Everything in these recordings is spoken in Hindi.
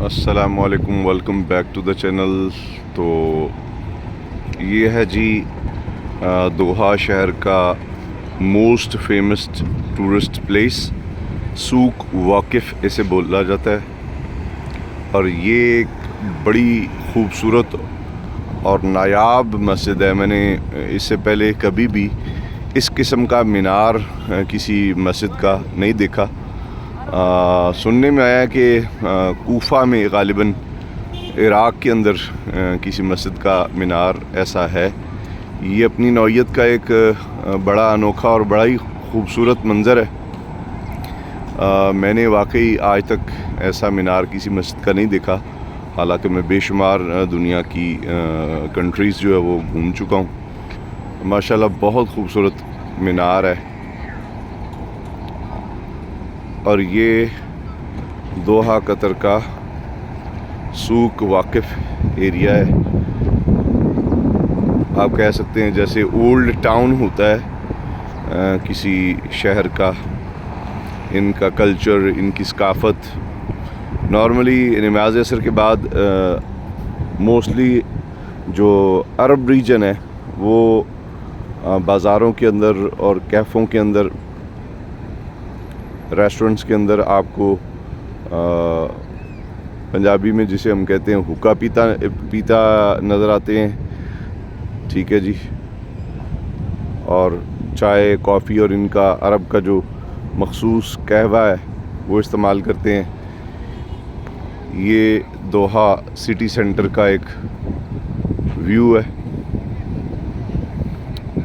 अस्सलामुअलैकुम, welcome back to the channel. तो ये है जी दोहा शहर का most famous tourist place, Souq Waqif इसे बोला जाता है। और ये एक बड़ी खूबसूरत और नायाब मस्जिद है। मैंने इससे पहले कभी भी इस किस्म का मीनार किसी मस्जिद का नहीं देखा। सुनने में आया कि कूफा में ग़ालिबन इराक़ के अंदर किसी मस्जिद का मीनार ऐसा है। ये अपनी नौइयत का एक बड़ा अनोखा और बड़ा ही खूबसूरत मंज़र है। मैंने वाकई आज तक ऐसा मीनार किसी मस्जिद का नहीं देखा। हालांकि मैं बेशुमार दुनिया की कंट्रीज़ जो है वो घूम चुका हूँ। माशाल्लाह बहुत खूबसूरत मीनार है। और ये दोहा कतर का सूक वाकिफ़ एरिया है। आप कह सकते हैं जैसे ओल्ड टाउन होता है किसी शहर का। इनका कल्चर, इनकी सकाफ़त, नॉर्मली नमाज असर के बाद मोस्टली जो अरब रीजन है वो बाज़ारों के अंदर और कैफ़ों के अंदर, रेस्टोरेंट्स के अंदर आपको पंजाबी में जिसे हम कहते हैं हुक्का पीता नज़र आते हैं। ठीक है जी। और चाय, कॉफ़ी और इनका अरब का जो मखसूस कहवा है वो इस्तेमाल करते हैं। ये दोहा सिटी सेंटर का एक व्यू है।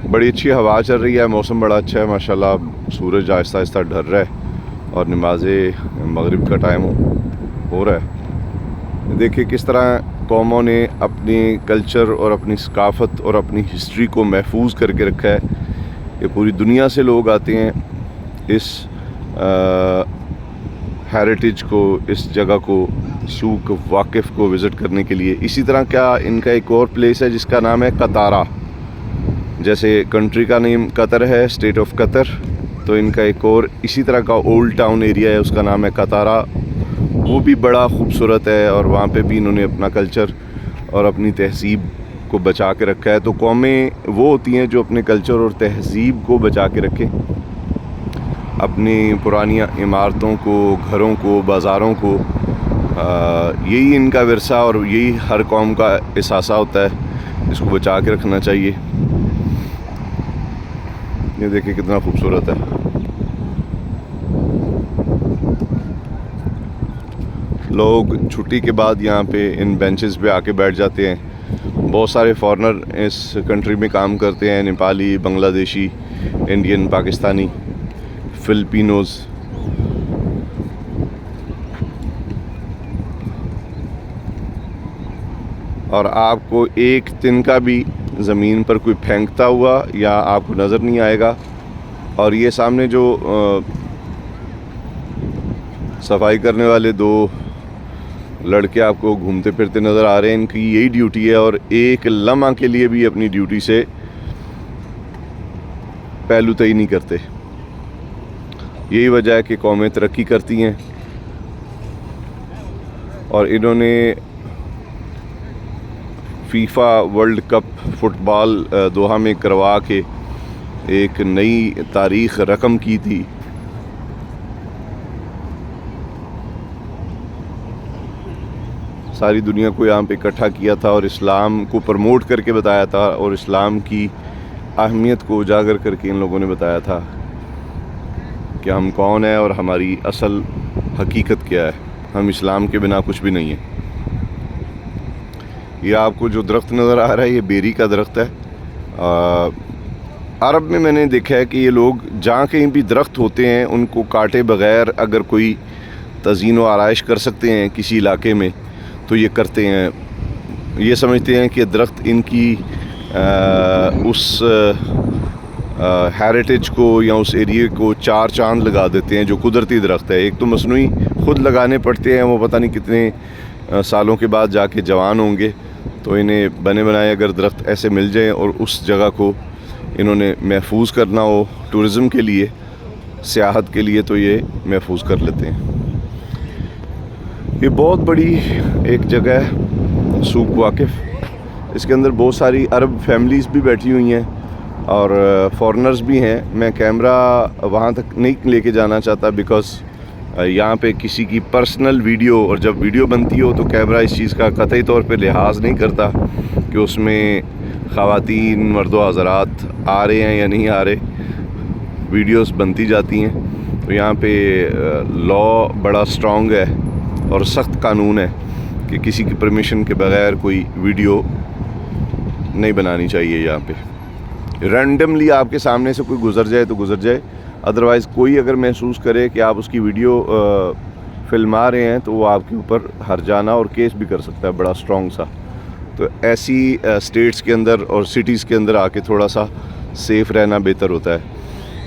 बड़ी अच्छी हवा चल रही है, मौसम बड़ा अच्छा है माशाल्लाह। सूरज आहिस्ता आहिस्ता ढल रहा है और नमाज़े मगरिब का टाइम हो रहा है। देखिए किस तरह कौमों ने अपने कल्चर और अपनी सकाफ़त और अपनी हिस्ट्री को महफूज करके रखा है। ये पूरी दुनिया से लोग आते हैं इस हेरिटेज को, इस जगह को, सूक वाकिफ़ को विज़िट करने के लिए। इसी तरह क्या इनका एक और प्लेस है जिसका नाम है कतारा। जैसे कंट्री का नेम कतर है, स्टेट ऑफ कतर, तो इनका एक और इसी तरह का ओल्ड टाउन एरिया है, उसका नाम है कतारा। वो भी बड़ा खूबसूरत है और वहाँ पे भी इन्होंने अपना कल्चर और अपनी तहज़ीब को बचा के रखा है। तो कौमें वो होती हैं जो अपने कल्चर और तहज़ीब को बचा के रखें, अपनी पुरानी इमारतों को, घरों को, बाज़ारों को। यही इनका विरसा और यही हर कौम का एहसास होता है, इसको बचा के रखना चाहिए। ये देखिए कितना खूबसूरत है। लोग छुट्टी के बाद यहाँ पे इन बेंचेस पे आके बैठ जाते हैं। बहुत सारे फॉरेनर इस कंट्री में काम करते हैं, नेपाली, बांग्लादेशी, इंडियन, पाकिस्तानी, फिलिपिनोज़। और आपको एक तिनका भी ज़मीन पर कोई फेंकता हुआ या आपको नज़र नहीं आएगा। और ये सामने जो सफाई करने वाले दो लड़के आपको घूमते फिरते नज़र आ रहे हैं, इनकी यही ड्यूटी है और एक लम्हा के लिए भी अपनी ड्यूटी से पहलूतई नहीं करते। यही वजह है कि कौमें तरक्की करती हैं। और इन्होंने फीफा वर्ल्ड कप फुटबॉल दोहा में करवा के एक नई तारीख़ रकम की थी। सारी दुनिया को यहाँ पे इकट्ठा किया था और इस्लाम को प्रमोट करके बताया था और इस्लाम की अहमियत को उजागर करके इन लोगों ने बताया था कि हम कौन हैं और हमारी असल हकीकत क्या है। हम इस्लाम के बिना कुछ भी नहीं है। ये आपको जो दरख्त नज़र आ रहा है ये बेरी का दरख्त है। अरब में मैंने देखा है कि ये लोग जहाँ कहीं भी दरख्त होते हैं उनको काटे बग़ैर अगर कोई तज़ीन व आराइश कर सकते हैं किसी इलाके में तो ये करते हैं। ये समझते हैं कि दरख्त इनकी उस हेरिटेज को या उस एरिए को चार चांद लगा देते हैं जो कुदरती दरख्त है। एक तो मसनूई ख़ुद लगाने पड़ते हैं, वो पता नहीं कितने सालों के बाद जाके जवान होंगे। तो इन्हें बने बनाए अगर दरख्त ऐसे मिल जाएं और उस जगह को इन्होंने महफूज करना हो टूरिज़म के लिए, सियाहत के लिए, तो ये महफूज कर लेते हैं। ये बहुत बड़ी एक जगह है सूक वाकिफ़। इसके अंदर बहुत सारी अरब फैमिलीज़ भी बैठी हुई हैं और फॉरेनर्स भी हैं। मैं कैमरा वहाँ तक नहीं लेके जाना चाहता बिकॉज़ यहाँ पे किसी की पर्सनल वीडियो, और जब वीडियो बनती हो तो कैमरा इस चीज़ का कतई तौर पे लिहाज नहीं करता कि उसमें ख़वातीन मर्दो हज़रात आ रहे हैं या नहीं आ रहे, वीडियोस बनती जाती हैं। तो यहाँ पे लॉ बड़ा स्ट्रॉन्ग है और सख्त कानून है कि किसी की परमिशन के बगैर कोई वीडियो नहीं बनानी चाहिए। यहाँ पे रैंडमली आपके सामने से कोई गुज़र जाए तो गुज़र जाए, अदरवाइज़ कोई अगर महसूस करे कि आप उसकी वीडियो फिल्मा रहे हैं तो वो आपके ऊपर हर्जाना और केस भी कर सकता है, बड़ा स्ट्रॉन्ग सा। तो ऐसी स्टेट्स के अंदर और सिटीज़ के अंदर आके थोड़ा सा सेफ़ रहना बेहतर होता है।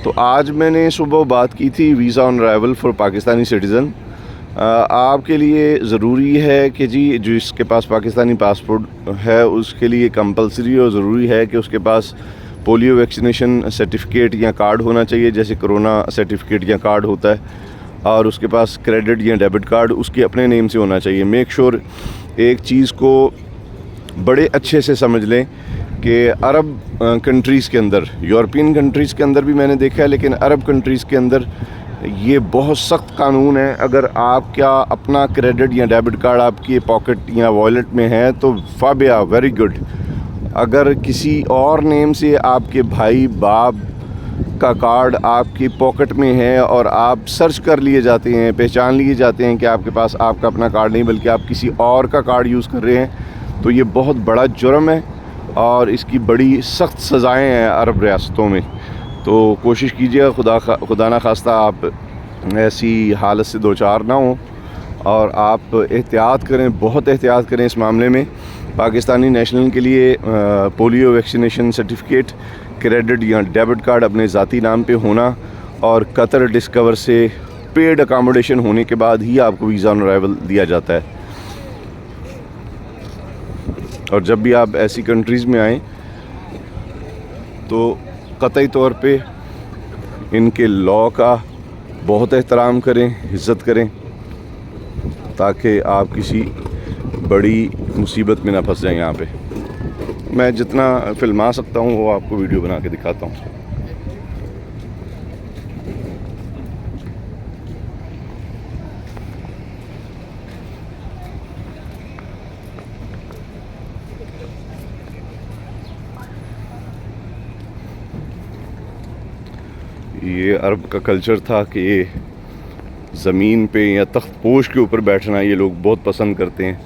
तो आज मैंने सुबह बात की थी visa on arrival for Pakistani citizen. आपके लिए ज़रूरी है कि जी जिसके पास पाकिस्तानी पासपोर्ट है उसके लिए कंपलसरी और ज़रूरी है कि उसके पास पोलियो वैक्सीनेशन सर्टिफिकेट या कार्ड होना चाहिए, जैसे कोरोना सर्टिफिकेट या कार्ड होता है, और उसके पास क्रेडिट या डेबिट कार्ड उसके अपने नेम से होना चाहिए। मेक श्योर एक चीज़ को बड़े अच्छे से समझ लें कि अरब कंट्रीज़ के अंदर, यूरोपियन कंट्रीज़ के अंदर भी मैंने देखा है, लेकिन अरब कंट्रीज़ के अंदर ये बहुत सख्त कानून है। अगर आपका अपना क्रेडिट या डेबिट कार्ड आपकी पॉकेट या वॉलेट में है तो फाबिया वेरी गुड। अगर किसी और नेम से आपके भाई बाप का कार्ड आपकी पॉकेट में है और आप सर्च कर लिए जाते हैं, पहचान लिए जाते हैं कि आपके पास आपका अपना कार्ड नहीं बल्कि आप किसी और का कार्ड यूज़ कर रहे हैं, तो ये बहुत बड़ा जुर्म है और इसकी बड़ी सख्त सज़ाएँ हैं अरब रियासतों में। तो कोशिश कीजिएगा खुदा ना खास्ता आप ऐसी हालत से दो चार ना हों और आप एहतियात करें, बहुत एहतियात करें इस मामले में। पाकिस्तानी नेशनल के लिए पोलियो वैक्सीनेशन सर्टिफिकेट, क्रेडिट या डेबिट कार्ड अपने ज़ाती नाम पे होना और कतर डिस्कवर से पेड अकामोडेशन होने के बाद ही आपको वीज़ा ऑन अराइवल दिया जाता है। और जब भी आप ऐसी कंट्रीज़ में आएँ तो कतई तौर पे इनके लॉ का बहुत एहतराम करें, इज़्ज़त करें, ताकि आप किसी बड़ी मुसीबत में ना फंस जाएं। यहाँ पे मैं जितना फिल्मा सकता हूँ वो आपको वीडियो बना के दिखाता हूँ। ये अरब का कल्चर था कि ये ज़मीन पे या तख्त पोश के ऊपर बैठना ये लोग बहुत पसंद करते हैं।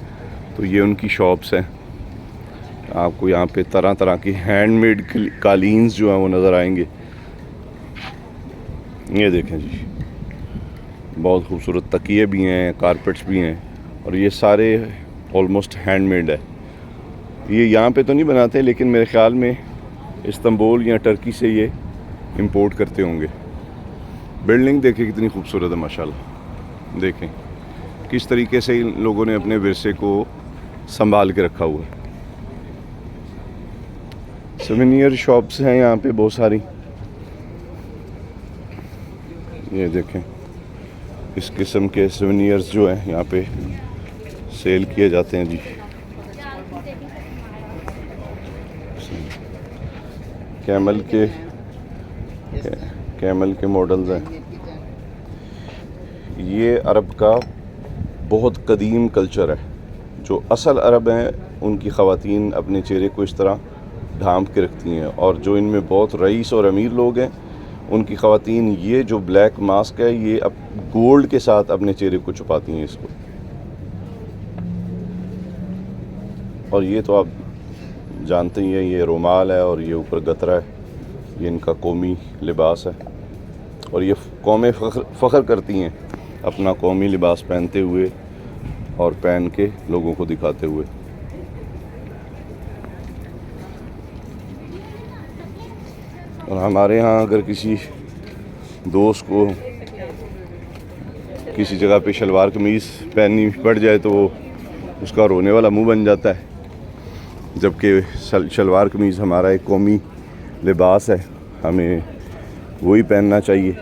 तो ये उनकी शॉप्स हैं। आपको यहाँ पे तरह तरह की हैंडमेड कालीन्स जो हैं वो नज़र आएंगे। ये देखें जी, बहुत खूबसूरत तकिए भी हैं, कारपेट्स भी हैं, और ये सारे ऑलमोस्ट हैंडमेड है। ये यहाँ पे तो नहीं बनाते, लेकिन मेरे ख़्याल में इस्तांबुल या टर्की से ये इंपोर्ट करते होंगे। बिल्डिंग देखें कितनी खूबसूरत है माशाल्लाह। देखें किस तरीके से इन लोगों ने अपने विरसे को संभाल के रखा हुआ है। सोवेनियर शॉप्स हैं यहाँ पे बहुत सारी। ये देखें इस किस्म के सोवेनियर्स जो हैं यहाँ पे सेल किए जाते हैं जी। कैमल के मॉडल्स हैं। ये अरब का बहुत कदीम कल्चर है। जो असल अरब हैं उनकी ख़वातीन अपने चेहरे को इस तरह ढांप के रखती हैं, और जो इनमें बहुत रईस और अमीर लोग हैं उनकी ख़वातीन ये जो ब्लैक मास्क है ये अब गोल्ड के साथ अपने चेहरे को छुपाती हैं इसको। और ये तो आप जानते ही हैं, ये रुमाल है और ये ऊपर गतरा है, ये इनका कौमी लिबास है। और ये कौमें फ़ख्र करती हैं अपना कौमी लिबास पहनते हुए और पहन के लोगों को दिखाते हुए। और हमारे यहाँ अगर किसी दोस्त को किसी जगह पे शलवार कमीज़ पहननी पड़ जाए तो वो उसका रोने वाला मुंह बन जाता है, जबकि शलवार कमीज़ हमारा एक कौमी लिबास है, हमें वही पहनना चाहिए।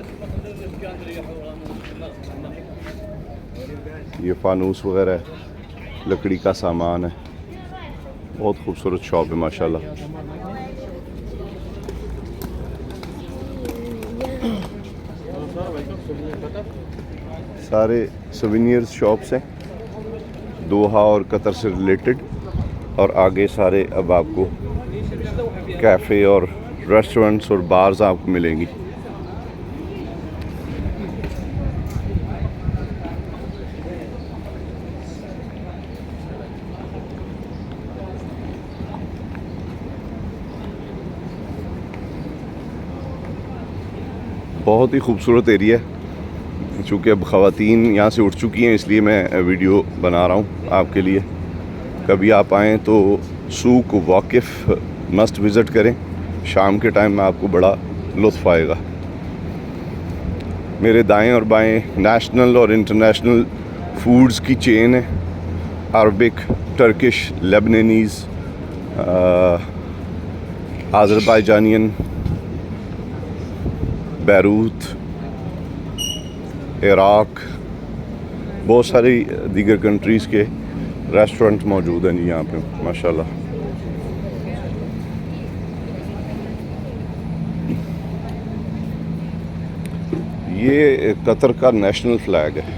ये फानूस वगैरह है, लकड़ी का सामान है। बहुत खूबसूरत शॉप है माशाल्लाह। सारे सोवेनियर्स शॉप्स हैं दोहा और कतर से रिलेटेड, और आगे सारे अब आपको कैफ़े और रेस्टोरेंट्स और बार्स आपको मिलेंगी। बहुत ही खूबसूरत एरिया है। चूँकि अब ख़वातीन यहाँ से उठ चुकी हैं इसलिए मैं वीडियो बना रहा हूँ आपके लिए। कभी आप आएँ तो सूक वाकिफ़ मस्ट विज़िट करें। शाम के टाइम में आपको बड़ा लुत्फ़ आएगा। मेरे दाएं और बाएं नेशनल और इंटरनेशनल फूड्स की चेन है। अरबिक, टर्किश, लेबनानीज़, आज़रबाईजानियन, बैरूत, इराक, बहुत सारी दीगर कंट्रीज़ के रेस्टोरेंट मौजूद हैं जी यहाँ पे माशाल्लाह। ये कतर का नेशनल फ्लैग है,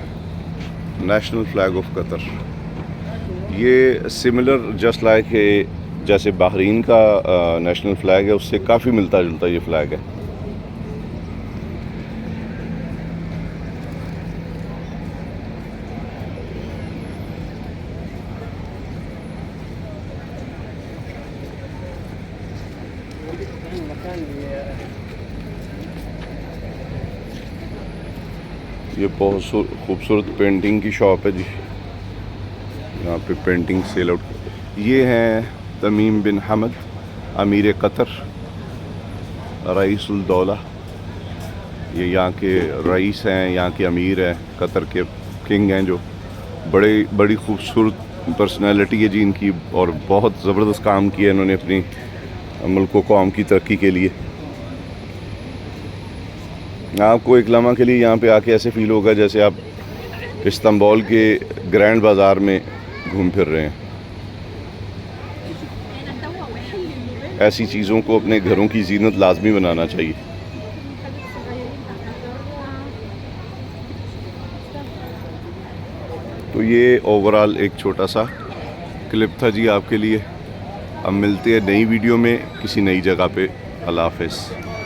नेशनल फ्लैग ऑफ कतर। ये सिमिलर जस्ट लाइक जैसे बहरीन का नेशनल फ्लैग है, उससे काफ़ी मिलता जुलता ये फ्लैग है। ये बहुत खूबसूरत पेंटिंग की शॉप है जी। यहाँ पे पेंटिंग सेल आउट। ये हैं तमीम बिन हमद, अमीर कतर, रईसुल दौला। ये यहाँ के रईस हैं, यहाँ के अमीर हैं, कतर के किंग हैं, जो बड़ी खूबसूरत पर्सनैलिटी है जी इनकी, और बहुत ज़बरदस्त काम किया इन्होंने अपनी मुल्क व कौम की तरक्की के लिए। आपको एक लम्हा के लिए यहाँ पे आके ऐसे फ़ील होगा जैसे आप इस्तांबुल के ग्रैंड बाज़ार में घूम फिर रहे हैं। ऐसी चीज़ों को अपने घरों की जीनत लाजमी बनाना चाहिए। तो ये ओवरऑल एक छोटा सा क्लिप था जी आपके लिए। अब मिलते हैं नई वीडियो में किसी नई जगह पे। अल्लाह हाफ़िज़।